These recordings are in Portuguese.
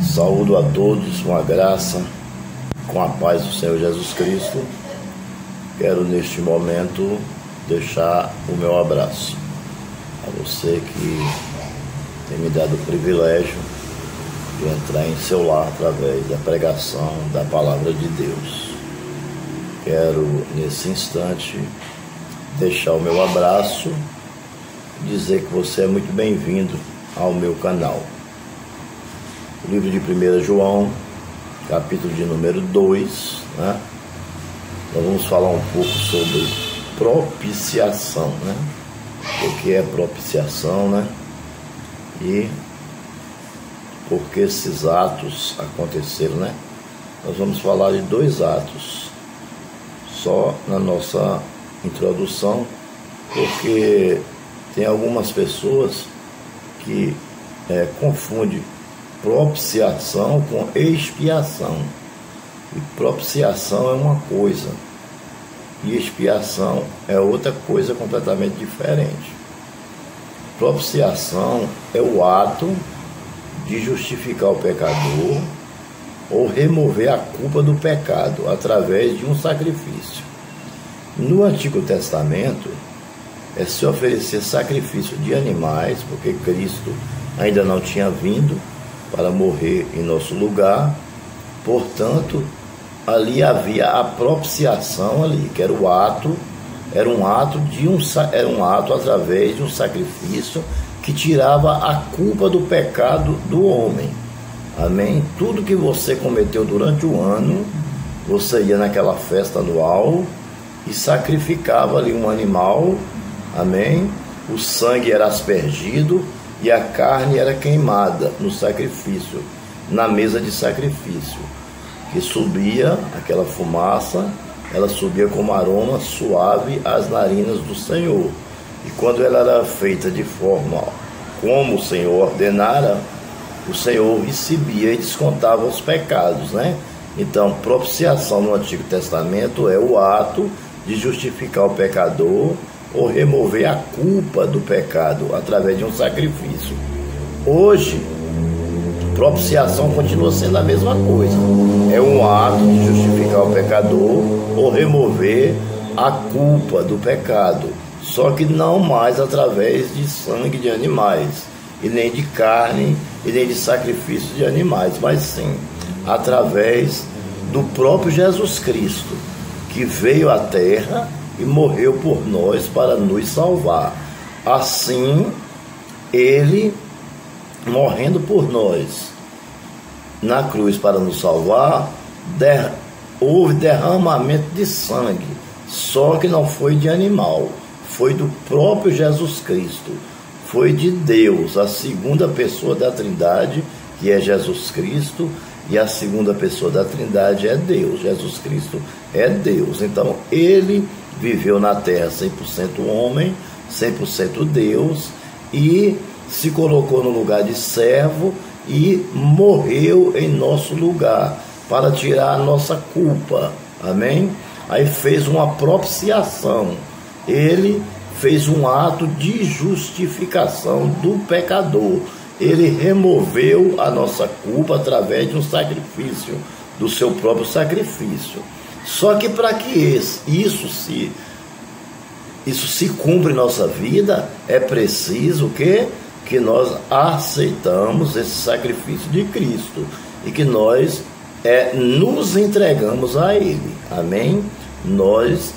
Saúdo a todos com a graça, com a paz do Senhor Jesus Cristo. Quero neste momento deixar o meu abraço a você que tem me dado o privilégio de entrar em seu lar através da pregação da palavra de Deus. Quero nesse instante deixar o meu abraço e dizer que você é muito bem-vindo ao meu canal. O livro de 1 João, capítulo de número 2, né? Nós vamos falar um pouco sobre propiciação, né? O que é propiciação, né? E por que esses atos aconteceram, né? Nós vamos falar de 2 atos só na nossa introdução, porque tem algumas pessoas que confundem propiciação com expiação. E propiciação é uma coisa e expiação é outra coisa completamente diferente. Propiciação é o ato de justificar o pecador ou remover a culpa do pecado através de um sacrifício. No Antigo Testamento se oferecer sacrifício de animais, porque Cristo ainda não tinha vindo para morrer em nosso lugar. Portanto, ali havia a propiciação ali, que era um ato através de um sacrifício que tirava a culpa do pecado do homem. Amém? Tudo que você cometeu durante o ano, você ia naquela festa anual e sacrificava ali um animal. Amém? O sangue era aspergido e a carne era queimada no sacrifício, na mesa de sacrifício, que subia aquela fumaça, ela subia como aroma suave às narinas do Senhor. E quando ela era feita de forma como o Senhor ordenara, o Senhor recebia e descontava os pecados, né? Então, propiciação no Antigo Testamento é o ato de justificar o pecador ou remover a culpa do pecado através de um sacrifício. Hoje, propiciação continua sendo a mesma coisa. É um ato de justificar o pecador ou remover a culpa do pecado, só que não mais através de sangue de animais, e nem de carne, e nem de sacrifício de animais, mas sim através do próprio Jesus Cristo, que veio à terra e morreu por nós para nos salvar. Assim, ele, morrendo por nós na cruz para nos salvar, houve derramamento de sangue, só que não foi de animal, foi do próprio Jesus Cristo, foi de Deus, a segunda pessoa da Trindade, que é Jesus Cristo, e a segunda pessoa da Trindade é Deus. Jesus Cristo é Deus. Então, ele viveu na terra 100% homem, 100% Deus, e se colocou no lugar de servo e morreu em nosso lugar para tirar a nossa culpa. Amém? Aí fez uma propiciação. Ele fez um ato de justificação do pecador. Ele removeu a nossa culpa através de um sacrifício, do seu próprio sacrifício. Só que para que isso se cumpra em nossa vida, é preciso que nós aceitamos esse sacrifício de Cristo e que nós nos entregamos a Ele. Amém? Nós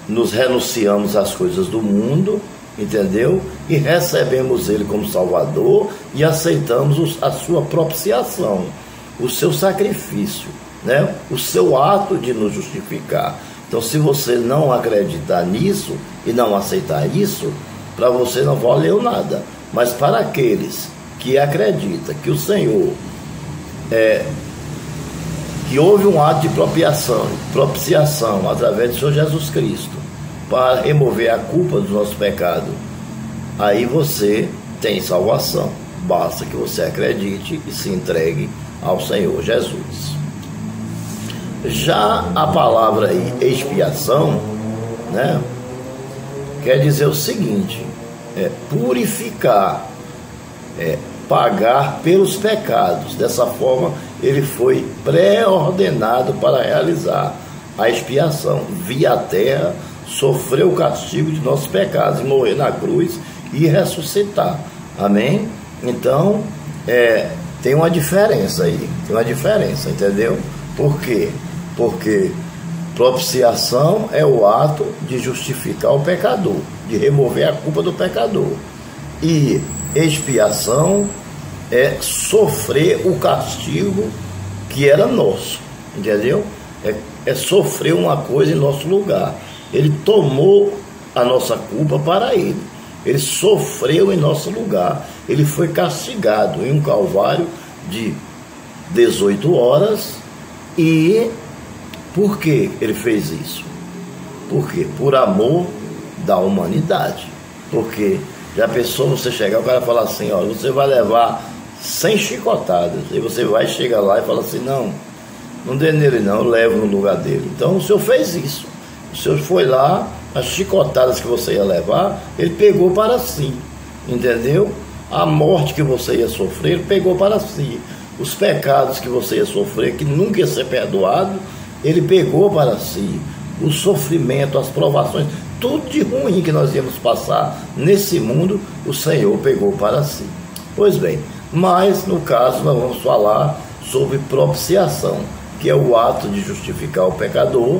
nos renunciamos às coisas do mundo, entendeu? E recebemos Ele como Salvador e aceitamos a sua propiciação, o seu sacrifício, né? O seu ato de nos justificar. Então, se você não acreditar nisso e não aceitar isso, para você não valeu nada. Mas para aqueles que acreditam que o Senhor que houve um ato de propiciação através do Senhor Jesus Cristo para remover a culpa dos nossos pecados, aí você tem salvação. Basta que você acredite e se entregue ao Senhor Jesus. Já a palavra aí, expiação, né, quer dizer o seguinte: purificar, pagar pelos pecados. Dessa forma, ele foi pré-ordenado para realizar a expiação. Via a terra, sofreu o castigo de nossos pecados, e morrer na cruz e ressuscitar. Amém? Então, tem uma diferença aí. Tem uma diferença, entendeu? Por quê? Porque propiciação é o ato de justificar o pecador, de remover a culpa do pecador. E expiação é sofrer o castigo que era nosso, entendeu? É sofrer uma coisa em nosso lugar. Ele tomou a nossa culpa para ele. Ele sofreu em nosso lugar. Ele foi castigado em um calvário de 18 horas. E por que ele fez isso? Por quê? Por amor da humanidade. Porque já pensou você chegar, o cara falar assim, ó, você vai levar 100 chicotadas, e você vai chegar lá e fala assim, não dê nele não, eu levo no lugar dele. Então o senhor fez isso. O senhor foi lá, as chicotadas que você ia levar, ele pegou para si, entendeu? A morte que você ia sofrer, ele pegou para si. Os pecados que você ia sofrer, que nunca ia ser perdoado, ele pegou para si. O sofrimento, as provações, tudo de ruim que nós íamos passar nesse mundo, o Senhor pegou para si. Pois bem, mas no caso nós vamos falar sobre propiciação, que é o ato de justificar o pecador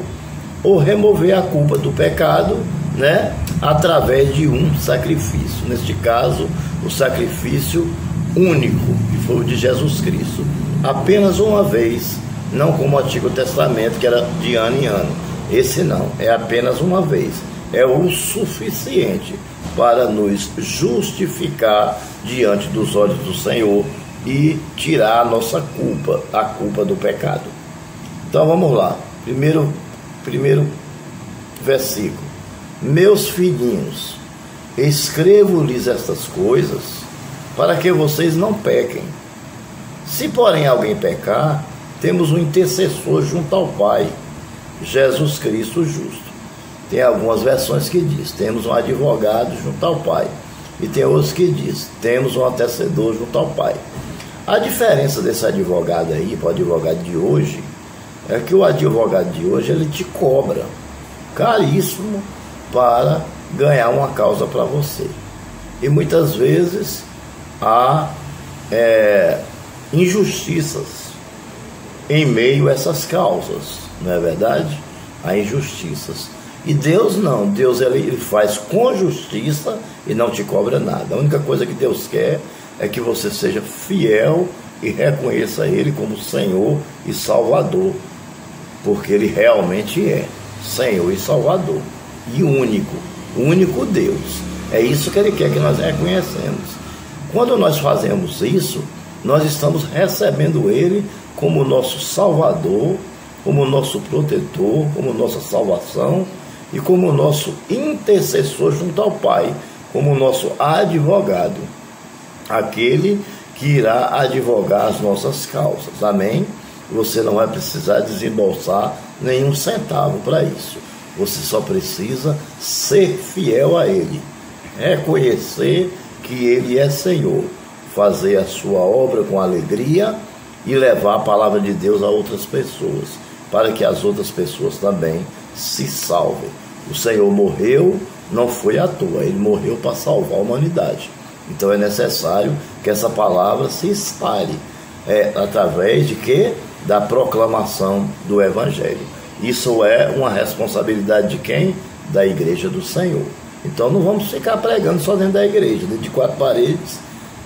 ou remover a culpa do pecado, né, através de um sacrifício. Neste caso, o sacrifício único, que foi o de Jesus Cristo, apenas uma vez, não como o Antigo Testamento, que era de ano em ano. Esse não, é apenas uma vez. É o suficiente para nos justificar diante dos olhos do Senhor e tirar a nossa culpa, a culpa do pecado. Então vamos lá, primeiro versículo. Meus filhinhos, escrevo-lhes estas coisas para que vocês não pequem. Se porém alguém pecar, temos um intercessor junto ao Pai, Jesus Cristo justo. Tem algumas versões que diz, temos um advogado junto ao Pai. E tem outros que diz, temos um antecedor junto ao Pai. A diferença desse advogado aí para o advogado de hoje é que o advogado de hoje, ele te cobra caríssimo para ganhar uma causa para você. E muitas vezes há injustiças em meio a essas causas, não é verdade? Há injustiças. E Deus não, Deus ele faz com justiça e não te cobra nada. A única coisa que Deus quer é que você seja fiel e reconheça Ele como Senhor e Salvador, porque Ele realmente é Senhor e Salvador, e o único Deus. É isso que Ele quer que nós reconhecemos. Quando nós fazemos isso, nós estamos recebendo Ele como nosso Salvador, como nosso protetor, como nossa salvação e como nosso intercessor junto ao Pai, como nosso advogado, aquele que irá advogar as nossas causas. Amém? Você não vai precisar desembolsar nenhum centavo para isso. Você só precisa ser fiel a Ele, reconhecer que Ele é Senhor, fazer a sua obra com alegria e levar a palavra de Deus a outras pessoas, para que as outras pessoas também se salvem. O Senhor morreu, não foi à toa, Ele morreu para salvar a humanidade. Então é necessário que essa palavra se espalhe, através de quê? Da proclamação do Evangelho. Isso é uma responsabilidade de quem? Da igreja do Senhor. Então não vamos ficar pregando só dentro da igreja, dentro de 4 paredes.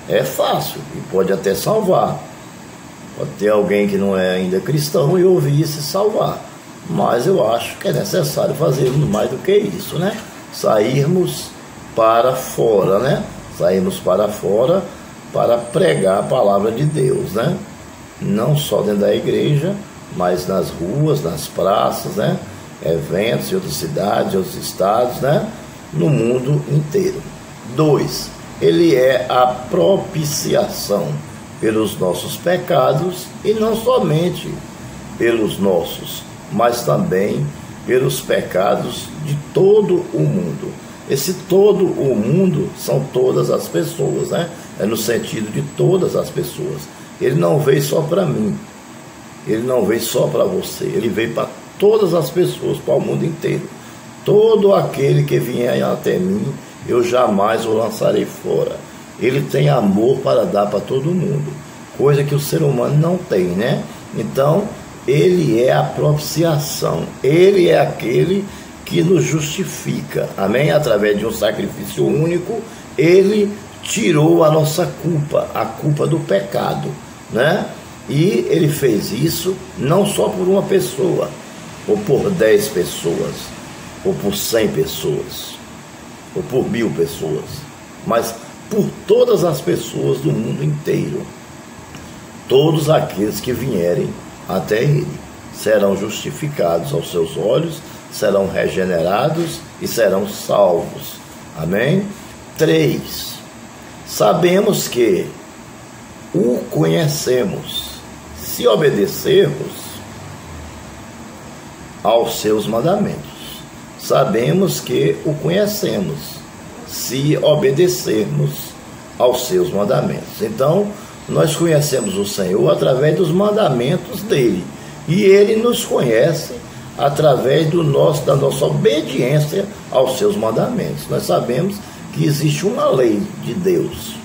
É fácil e pode até salvar. Pode ter alguém que não é ainda cristão e ouvir e se salvar. Mas eu acho que é necessário fazermos mais do que isso, né? Sairmos para fora, né? Sairmos para fora para pregar a palavra de Deus, né? Não só dentro da igreja, mas nas ruas, nas praças, né? Eventos em outras cidades, em outros estados, né? No mundo inteiro. 2. Ele é a propiciação pelos nossos pecados, e não somente pelos nossos, mas também pelos pecados de todo o mundo. Esse todo o mundo são todas as pessoas, né? É no sentido de todas as pessoas. Ele não veio só para mim, ele não veio só para você, ele veio para todas as pessoas, para o mundo inteiro. Todo aquele que vier até mim, eu jamais o lançarei fora. Ele tem amor para dar para todo mundo, coisa que o ser humano não tem, né? Então, ele é a propiciação, ele é aquele que nos justifica, amém? Através de um sacrifício único, ele tirou a nossa culpa, a culpa do pecado, né? E ele fez isso não só por uma pessoa, ou por 10 pessoas, ou por 100 pessoas, ou por 1000 pessoas, mas por todas as pessoas do mundo inteiro. Todos aqueles que vierem até ele serão justificados aos seus olhos, serão regenerados e serão salvos. Amém? 3. Sabemos que o conhecemos se obedecermos aos seus mandamentos. Sabemos que o conhecemos se obedecermos aos seus mandamentos. Então, nós conhecemos o Senhor através dos mandamentos dele, e ele nos conhece através da nossa obediência aos seus mandamentos. Nós sabemos que existe uma lei de Deus,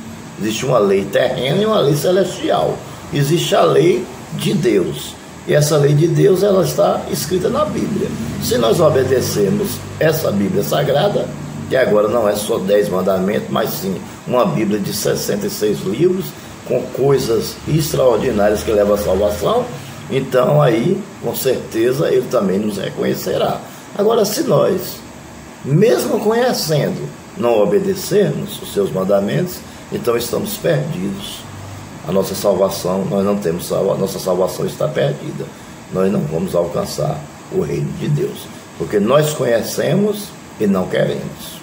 existe uma lei terrena e uma lei celestial. Existe a lei de Deus, e essa lei de Deus, ela está escrita na Bíblia. Se nós obedecermos essa Bíblia Sagrada, que agora não é só 10 mandamentos, mas sim uma Bíblia de 66 livros, com coisas extraordinárias que levam à salvação, então aí, com certeza, ele também nos reconhecerá. Agora, se nós, mesmo conhecendo, não obedecermos os seus mandamentos, então estamos perdidos. A nossa salvação, nós não temos a nossa salvação está perdida. Nós não vamos alcançar o reino de Deus, porque nós conhecemos e não queremos.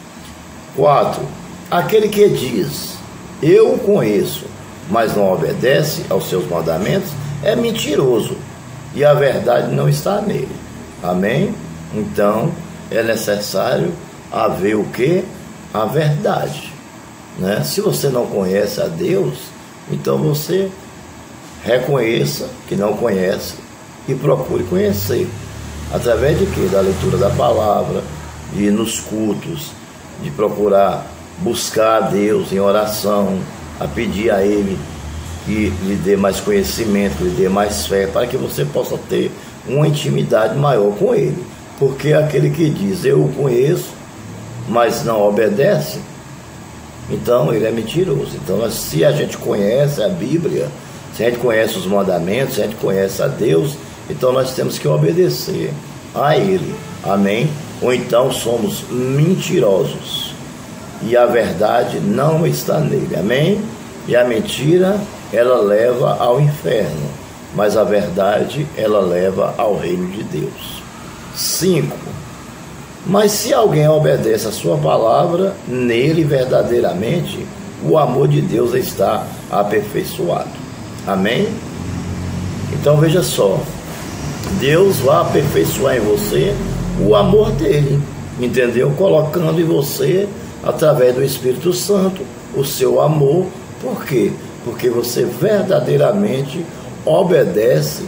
4. Aquele que diz, eu o conheço, mas não obedece aos seus mandamentos, é mentiroso, e a verdade não está nele. Amém? Então, é necessário haver o quê? A verdade, né? Se você não conhece a Deus, então você reconheça que não conhece e procure conhecer. Através de quê? Da leitura da palavra, de ir nos cultos, de procurar buscar a Deus em oração, a pedir a Ele que lhe dê mais conhecimento, lhe dê mais fé, para que você possa ter uma intimidade maior com Ele. Porque aquele que diz, eu o conheço, mas não obedece, então ele é mentiroso. Então, se a gente conhece a Bíblia, se a gente conhece os mandamentos, se a gente conhece a Deus, então nós temos que obedecer a Ele. Amém? Ou então somos mentirosos e a verdade não está nele. Amém? E a mentira, ela leva ao inferno, mas a verdade, ela leva ao reino de Deus. 5. Mas se alguém obedece a sua palavra, nele verdadeiramente o amor de Deus está aperfeiçoado. Amém? Então veja só, Deus vai aperfeiçoar em você o amor dele, entendeu? Colocando em você, através do Espírito Santo, o seu amor. Por quê? Porque você verdadeiramente obedece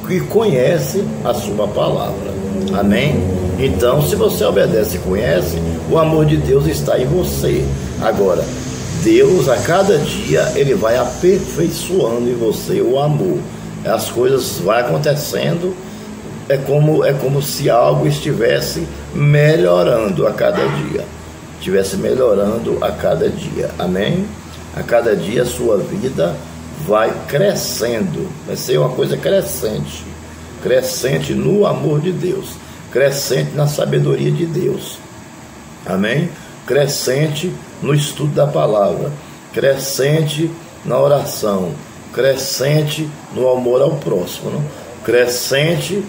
e conhece a sua palavra. Amém? Então, se você obedece e conhece, o amor de Deus está em você. Agora, Deus, a cada dia, Ele vai aperfeiçoando em você o amor. As coisas vão acontecendo, é como se algo estivesse melhorando a cada dia. Estivesse melhorando a cada dia. Amém? A cada dia a sua vida vai crescendo. Vai ser uma coisa crescente. Crescente no amor de Deus. Crescente na sabedoria de Deus. Amém? Crescente no estudo da palavra. Crescente na oração. Crescente no amor ao próximo. Não? Crescente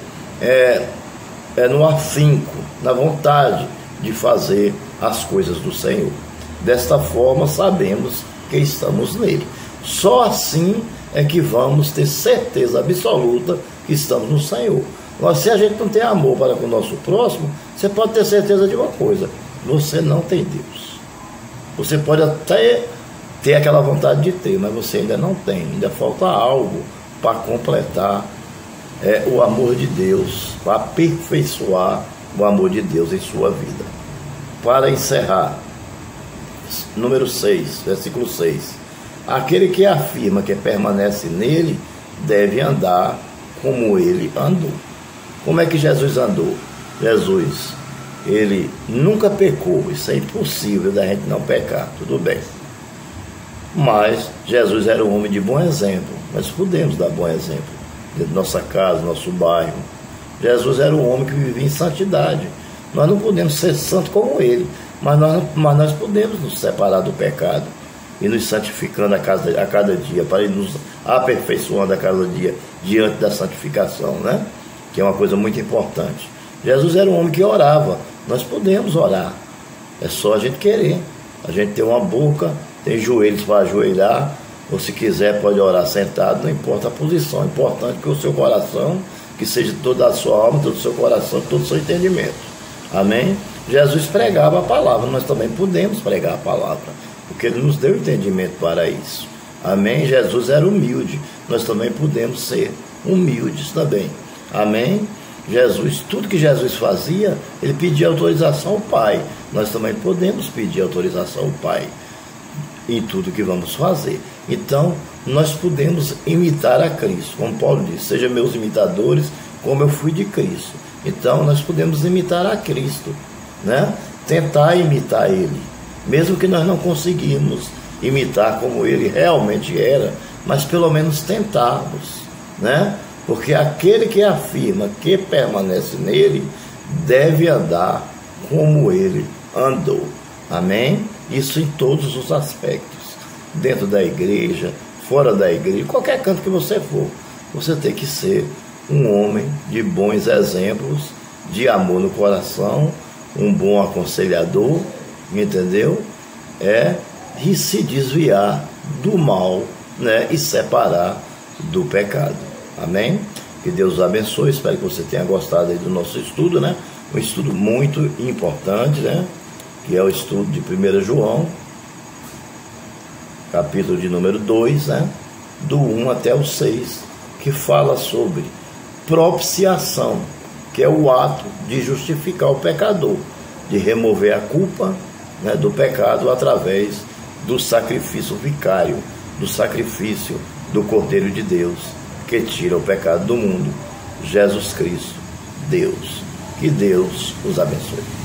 no afinco, na vontade de fazer as coisas do Senhor. Desta forma, sabemos que estamos nele. Só assim é que vamos ter certeza absoluta que estamos no Senhor. Mas se a gente não tem amor para com o nosso próximo, você pode ter certeza de uma coisa: você não tem Deus. Você pode até ter aquela vontade de ter, mas você ainda não tem, ainda falta algo para completar o amor de Deus, para aperfeiçoar o amor de Deus em sua vida. Para encerrar, número 6, versículo 6. Aquele que afirma que permanece nele deve andar como ele andou. Como é que Jesus andou? Jesus, ele nunca pecou, isso é impossível da gente não pecar, tudo bem. Mas Jesus era um homem de bom exemplo, nós podemos dar bom exemplo, dentro de nossa casa, nosso bairro. Jesus era um homem que vivia em santidade. Nós não podemos ser santos como ele, mas nós podemos nos separar do pecado e nos santificando a cada dia, para ir nos aperfeiçoando a cada dia diante da santificação, né? Que é uma coisa muito importante. Jesus era um homem que orava. Nós podemos orar, é só a gente querer. A gente tem uma boca, tem joelhos para ajoelhar, ou se quiser pode orar sentado, não importa a posição, é importante que o seu coração, que seja toda a sua alma, todo o seu coração, todo o seu entendimento. Amém? Jesus pregava a palavra, nós também podemos pregar a palavra, porque ele nos deu entendimento para isso. Amém? Jesus era humilde, nós também podemos ser humildes também. Amém? Jesus, tudo que Jesus fazia, ele pedia autorização ao Pai. Nós também podemos pedir autorização ao Pai em tudo que vamos fazer. Então, nós podemos imitar a Cristo, como Paulo disse, sejam meus imitadores, como eu fui de Cristo. Então, nós podemos imitar a Cristo, né? Tentar imitar Ele, mesmo que nós não conseguimos imitar como Ele realmente era, mas pelo menos tentarmos, né? Porque aquele que afirma que permanece nele deve andar como ele andou. Amém? Isso em todos os aspectos. Dentro da igreja, fora da igreja, qualquer canto que você for, você tem que ser um homem de bons exemplos, de amor no coração, um bom aconselhador, entendeu? E se desviar do mal, né? E separar do pecado. Amém? Que Deus os abençoe. Espero que você tenha gostado aí do nosso estudo, né? Um estudo muito importante, né? Que é o estudo de 1 João, capítulo de número 2, né? Do 1 até o 6, que fala sobre propiciação, que é o ato de justificar o pecador, de remover a culpa, né, do pecado através do sacrifício vicário, do sacrifício do Cordeiro de Deus, que tira o pecado do mundo, Jesus Cristo, Deus. Que Deus os abençoe.